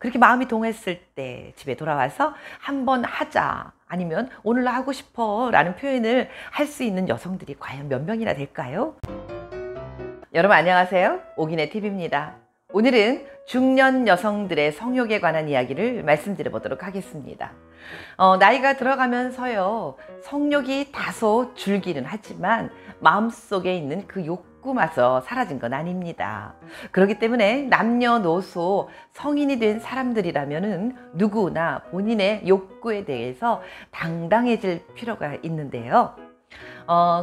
그렇게 마음이 동했을 때 집에 돌아와서 한번 하자, 아니면 오늘 나 하고 싶어 라는 표현을 할 수 있는 여성들이 과연 몇 명이나 될까요? 여러분 안녕하세요. 오기네 TV입니다. 오늘은 중년 여성들의 성욕에 관한 이야기를 말씀드려 보도록 하겠습니다. 나이가 들어가면서요, 성욕이 다소 줄기는 하지만 마음속에 있는 그 욕구마저 사라진 건 아닙니다. 그렇기 때문에 남녀노소 성인이 된 사람들이라면은 누구나 본인의 욕구에 대해서 당당해질 필요가 있는데요.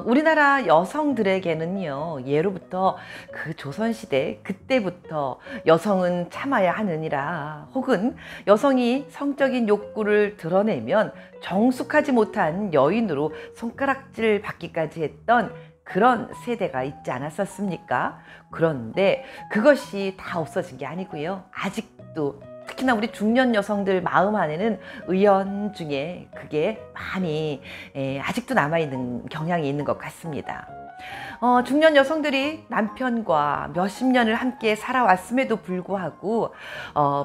우리나라 여성들에게는요, 예로부터 그 조선시대 그때부터 여성은 참아야 하느니라, 혹은 여성이 성적인 욕구를 드러내면 정숙하지 못한 여인으로 손가락질 받기까지 했던 그런 세대가 있지 않았었습니까? 그런데 그것이 다 없어진 게 아니고요, 아직도 특히나 우리 중년 여성들 마음 안에는 의연중에 그게 많이 아직도 남아있는 경향이 있는 것 같습니다. 중년 여성들이 남편과 몇십 년을 함께 살아왔음에도 불구하고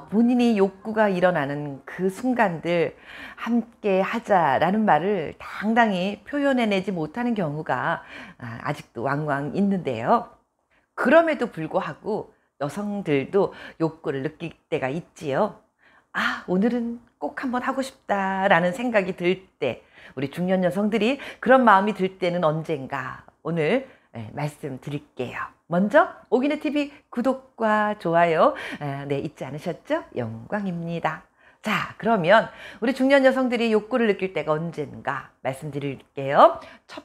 본인이 욕구가 일어나는 그 순간들 함께 하자라는 말을 당당히 표현해내지 못하는 경우가 아직도 왕왕 있는데요. 그럼에도 불구하고 여성들도 욕구를 느낄 때가 있지요. 오늘은 꼭 한번 하고 싶다라는 생각이 들 때, 우리 중년 여성들이 그런 마음이 들 때는 언젠가, 오늘 말씀드릴게요. 먼저 오기네 TV 구독과 좋아요 잊지 않으셨죠? 영광입니다. 자, 그러면 우리 중년 여성들이 욕구를 느낄 때가 언젠가 말씀드릴게요. 첫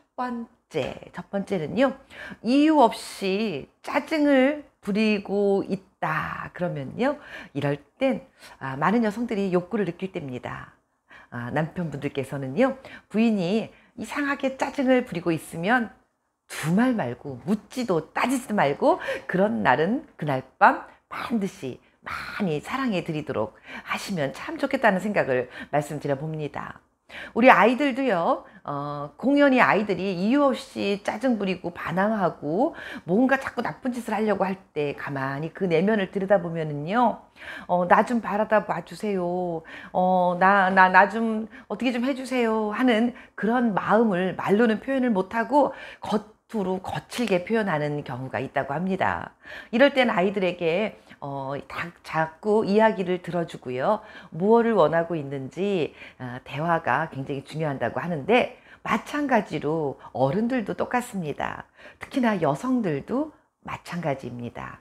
번째는요, 이유 없이 짜증을 부리고 있다 그러면요, 이럴 땐 많은 여성들이 욕구를 느낄 때입니다. 남편분들께서는요, 부인이 이상하게 짜증을 부리고 있으면 두말 말고, 묻지도 따지지도 말고, 그런 날은 그날 밤 반드시 많이 사랑해 드리도록 하시면 참 좋겠다는 생각을 말씀드려 봅니다. 우리 아이들도요, 공연히 아이들이 이유 없이 짜증 부리고 반항하고 뭔가 자꾸 나쁜 짓을 하려고 할 때 가만히 그 내면을 들여다보면은요, 나 좀 바라다 봐주세요, 나 좀 어떻게 좀 해주세요 하는 그런 마음을 말로는 표현을 못하고 겉으로 거칠게 표현하는 경우가 있다고 합니다. 이럴 땐 아이들에게 자꾸 이야기를 들어주고요, 무엇을 원하고 있는지 대화가 굉장히 중요하다고 하는데, 마찬가지로 어른들도 똑같습니다. 특히나 여성들도 마찬가지입니다.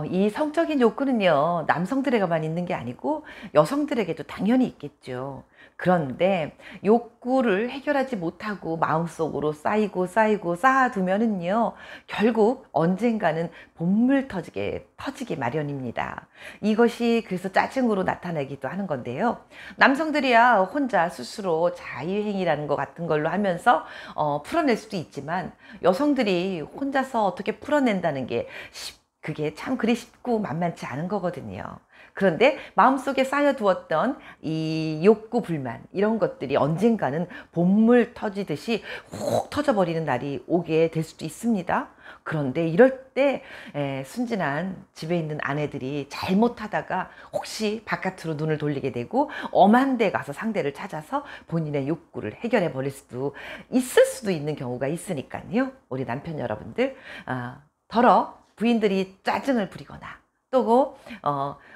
이 성적인 욕구는요, 남성들에게만 있는 게 아니고 여성들에게도 당연히 있겠죠. 그런데 욕구를 해결하지 못하고 마음속으로 쌓아두면은요, 결국 언젠가는 본물 터지게 마련입니다. 이것이 그래서 짜증으로 나타나기도 하는 건데요. 남성들이야 혼자 스스로 자유행위라는 것 같은 걸로 하면서 풀어낼 수도 있지만, 여성들이 혼자서 어떻게 풀어낸다는 게 그게 참 그리 쉽고 만만치 않은 거거든요. 그런데 마음속에 쌓여두었던 이 욕구, 불만, 이런 것들이 언젠가는 본물 터지듯이 훅 터져버리는 날이 오게 될 수도 있습니다. 그런데 이럴 때 순진한 집에 있는 아내들이 잘못하다가 혹시 바깥으로 눈을 돌리게 되고 엄한 데 가서 상대를 찾아서 본인의 욕구를 해결해 버릴 수도 있는 경우가 있으니까요. 우리 남편 여러분들, 부인들이 짜증을 부리거나 또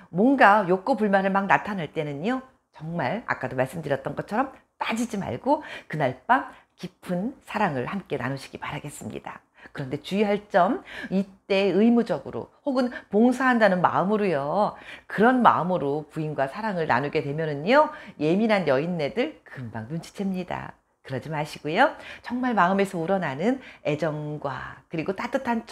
뭔가 욕구 불만을 막 나타낼 때는요, 정말 아까도 말씀드렸던 것처럼 따지지 말고 그날 밤 깊은 사랑을 함께 나누시기 바라겠습니다. 그런데 주의할 점, 이때 의무적으로 혹은 봉사한다는 마음으로요, 그런 마음으로 부인과 사랑을 나누게 되면은요, 예민한 여인네들 금방 눈치챕니다. 그러지 마시고요, 정말 마음에서 우러나는 애정과 그리고 따뜻한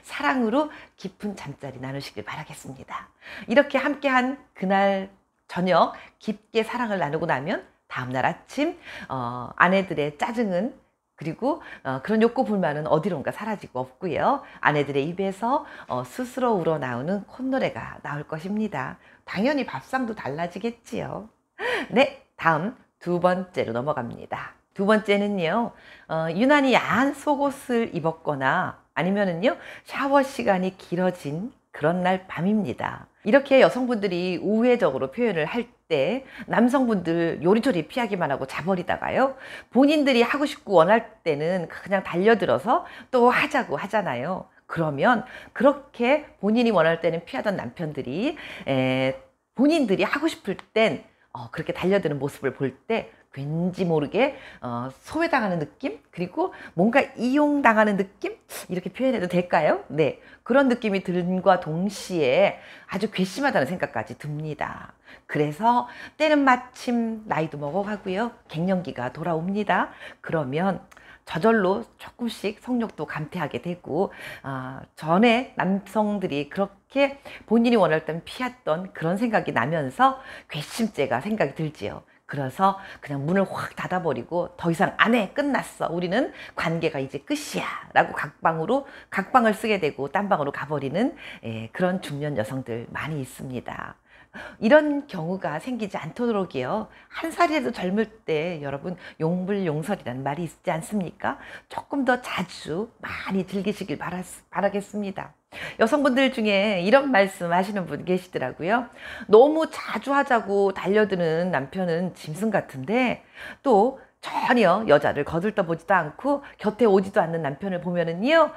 사랑으로 깊은 잠자리 나누시길 바라겠습니다. 이렇게 함께한 그날 저녁 깊게 사랑을 나누고 나면 다음날 아침 아내들의 짜증은, 그리고 그런 욕구 불만은 어디론가 사라지고 없고요, 아내들의 입에서 스스로 우러나오는 콧노래가 나올 것입니다. 당연히 밥상도 달라지겠지요. 네, 다음 두 번째로 넘어갑니다. 두 번째는요, 유난히 야한 속옷을 입었거나 아니면은요, 샤워 시간이 길어진 그런 날 밤입니다. 이렇게 여성분들이 우회적으로 표현을 할 때 남성분들 요리조리 피하기만 하고 자버리다가요, 본인들이 하고 싶고 원할 때는 그냥 달려들어서 또 하자고 하잖아요. 그러면 그렇게 본인이 원할 때는 피하던 남편들이 본인들이 하고 싶을 땐 그렇게 달려드는 모습을 볼 때 왠지 모르게 소외당하는 느낌, 그리고 뭔가 이용당하는 느낌, 이렇게 표현해도 될까요? 네, 그런 느낌이 든과 동시에 아주 괘씸하다는 생각까지 듭니다. 그래서 때는 마침 나이도 먹어가고요, 갱년기가 돌아옵니다. 그러면 저절로 조금씩 성욕도 감퇴하게 되고, 전에 남성들이 그렇게 본인이 원할 땐 피했던 그런 생각이 나면서 괘씸죄가 생각이 들지요. 그래서 그냥 문을 확 닫아버리고 더 이상 안 해, 끝났어, 우리는 관계가 이제 끝이야 라고 각방을 쓰게 되고 딴 방으로 가버리는 그런 중년 여성들 많이 있습니다. 이런 경우가 생기지 않도록이요, 한 살이라도 젊을 때 여러분 용불용설이라는 말이 있지 않습니까? 조금 더 자주 많이 즐기시길 바라겠습니다. 여성분들 중에 이런 말씀 하시는 분 계시더라고요. 너무 자주 하자고 달려드는 남편은 짐승 같은데, 또 전혀 여자를 거들떠보지도 않고 곁에 오지도 않는 남편을 보면은요,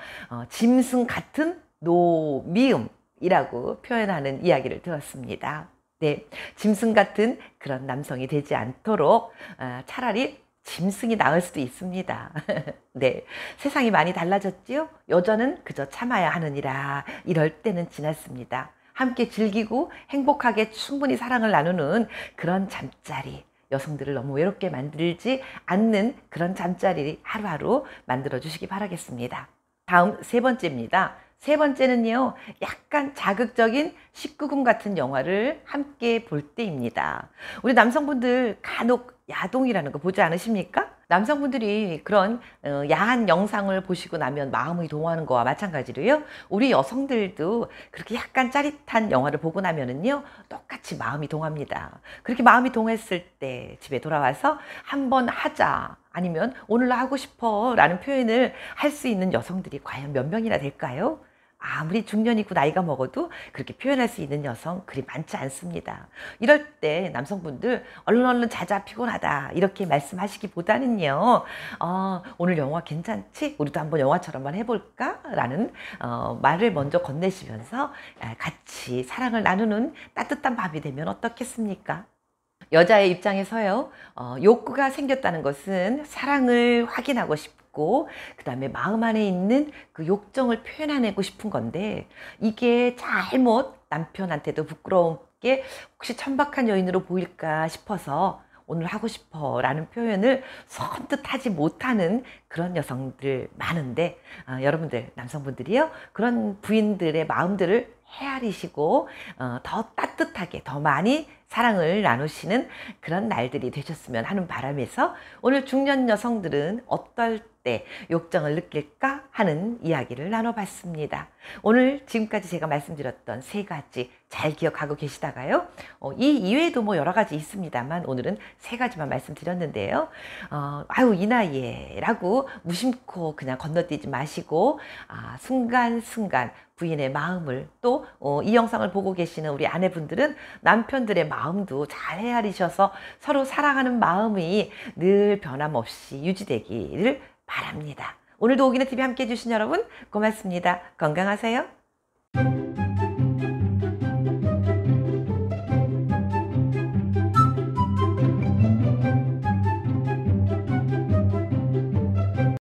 짐승 같은 노미음이라고 표현하는 이야기를 들었습니다. 네, 짐승 같은 그런 남성이 되지 않도록 차라리 짐승이 나을 수도 있습니다. 네, 세상이 많이 달라졌지요? 여자는 그저 참아야 하느니라, 이럴 때는 지났습니다. 함께 즐기고 행복하게 충분히 사랑을 나누는 그런 잠자리, 여성들을 너무 외롭게 만들지 않는 그런 잠자리 하루하루 만들어 주시기 바라겠습니다. 다음 세 번째입니다. 세 번째는요, 약간 자극적인 19금 같은 영화를 함께 볼 때입니다. 우리 남성분들 간혹 야동이라는 거 보지 않으십니까? 남성분들이 그런 야한 영상을 보시고 나면 마음이 동하는 거와 마찬가지로요, 우리 여성들도 그렇게 약간 짜릿한 영화를 보고 나면은요, 똑같이 마음이 동합니다. 그렇게 마음이 동했을 때 집에 돌아와서 한번 하자, 아니면 오늘 나 하고 싶어 라는 표현을 할 수 있는 여성들이 과연 몇 명이나 될까요? 아무리 중년이고 나이가 먹어도 그렇게 표현할 수 있는 여성 그리 많지 않습니다. 이럴 때 남성분들 얼른 자자, 피곤하다 이렇게 말씀하시기보다는요, 오늘 영화 괜찮지? 우리도 한번 영화처럼 해볼까? 라는 말을 먼저 건네시면서 같이 사랑을 나누는 따뜻한 밤이 되면 어떻겠습니까? 여자의 입장에서요, 욕구가 생겼다는 것은 사랑을 확인하고 싶고, 그 다음에 마음 안에 있는 그 욕정을 표현해내고 싶은 건데, 이게 잘못 남편한테도 부끄러움게 혹시 천박한 여인으로 보일까 싶어서 오늘 하고 싶어 라는 표현을 선뜻 하지 못하는 그런 여성들 많은데, 여러분들 남성분들이요, 그런 부인들의 마음들을 헤아리시고 더 따뜻하게 더 많이 사랑을 나누시는 그런 날들이 되셨으면 하는 바람에서, 오늘 중년 여성들은 어떨 때 욕정을 느낄까 하는 이야기를 나눠봤습니다. 오늘 지금까지 제가 말씀드렸던 세 가지 잘 기억하고 계시다가요, 이 이외에도 뭐 여러 가지 있습니다만 오늘은 세 가지만 말씀드렸는데요, 아유 이 나이에 라고 무심코 그냥 건너뛰지 마시고, 순간순간 부인의 마음을, 또 이 영상을 보고 계시는 우리 아내분들은 남편들의 마음도 잘 헤아리셔서 서로 사랑하는 마음이 늘 변함없이 유지되기를 바랍니다. 오늘도 오기네TV 함께 해주신 여러분 고맙습니다. 건강하세요.